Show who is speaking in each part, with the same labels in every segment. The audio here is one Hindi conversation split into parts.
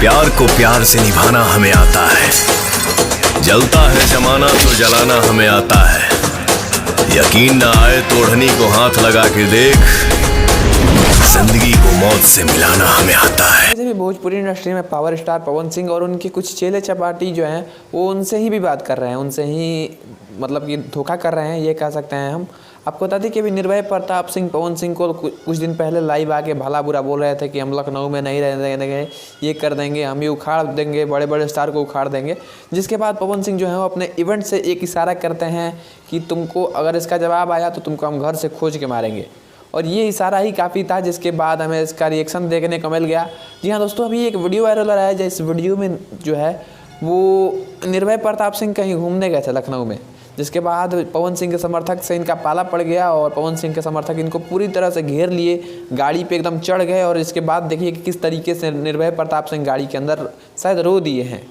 Speaker 1: प्यार को प्यार से निभाना हमें आता है, जलता है जमाना तो जलाना हमें आता है। यकीन ना आए तो ओढ़नी को हाथ लगा के देख, जिंदगी को मौत से मिलाना हमें आता है।
Speaker 2: वैसे भी भोजपुरी इंडस्ट्री में पावर स्टार पवन सिंह और उनके कुछ चेले चपाटी जो हैं वो उनसे ही भी बात कर रहे हैं, उनसे ही मतलब कि धोखा कर रहे हैं, ये कह सकते हैं हम। आपको बता दें कि अभी निर्भय प्रताप सिंह पवन सिंह को कुछ दिन पहले लाइव आके भला बुरा बोल रहे थे कि हम लखनऊ में नहीं रहने देंगे, ये कर देंगे, हम ये उखाड़ देंगे, बड़े बड़े स्टार को उखाड़ देंगे। जिसके बाद पवन सिंह जो है वो अपने इवेंट से एक इशारा करते हैं कि तुमको अगर इसका जवाब आया तो तुमको हम घर से खोज के मारेंगे। और ये इशारा ही काफ़ी था, जिसके बाद हमें इसका रिएक्शन देखने को मिल गया। जी हाँ दोस्तों, अभी एक वीडियो वायरल हो रहा है, जिस वीडियो में जो है वो निर्भय प्रताप सिंह कहीं घूमने गए थे लखनऊ में, जिसके बाद पवन सिंह के समर्थक से इनका पाला पड़ गया और पवन सिंह के समर्थक इनको पूरी तरह से घेर लिए, गाड़ी पे एकदम चढ़ गए। और इसके बाद देखिए कि किस तरीके से निर्भय प्रताप सिंह गाड़ी के अंदर शायद रो दिए हैं।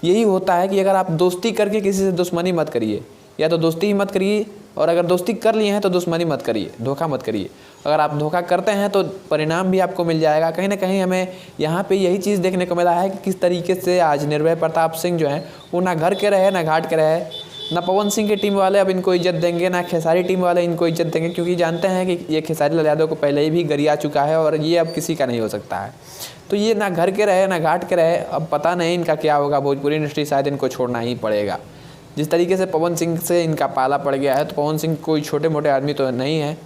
Speaker 2: यही होता है कि अगर आप दोस्ती करके किसी से दुश्मनी मत करिए, या तो दोस्ती ही मत करिए, और अगर दोस्ती कर लिए हैं तो दुश्मनी मत करिए, धोखा मत करिए। अगर आप धोखा करते हैं तो परिणाम भी आपको मिल जाएगा। कहीं ना कहीं हमें यहाँ पे यही चीज़ देखने को मिला है कि किस तरीके से आज निर्भय प्रताप सिंह जो हैं वो ना घर के रहे ना घाट के रहे। ना पवन सिंह की टीम वाले अब इनको इज्जत देंगे, ना खेसारी टीम वाले इनको इज्जत देंगे, क्योंकि जानते हैं कि ये खेसारी लाल यादव को पहले ही भी गरिया चुका है और ये अब किसी का नहीं हो सकता है। तो ये ना घर के रहे ना घाट के रहे, अब पता नहीं इनका क्या होगा। भोजपुरी इंडस्ट्री शायद इनको छोड़ना ही पड़ेगा। जिस तरीके से पवन सिंह से इनका पाला पड़ गया है, तो पवन सिंह कोई छोटे मोटे आदमी तो नहीं है।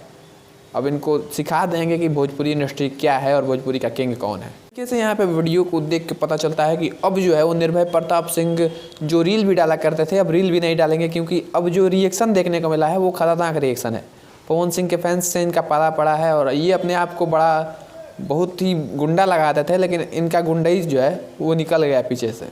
Speaker 2: अब इनको सिखा देंगे कि भोजपुरी इंडस्ट्री क्या है और भोजपुरी का किंग कौन है। कैसे यहाँ पे वीडियो को देख के पता चलता है कि अब जो है वो निर्भय प्रताप सिंह जो रील भी डाला करते थे अब रील भी नहीं डालेंगे, क्योंकि अब जो रिएक्शन देखने को मिला है वो खतरनाक रिएक्शन है। पवन सिंह के फैंस से इनका पाला पड़ा है और ये अपने आप को बहुत ही गुंडा लगाते थे, लेकिन इनका गुंडाई जो है वो निकल गया पीछे से।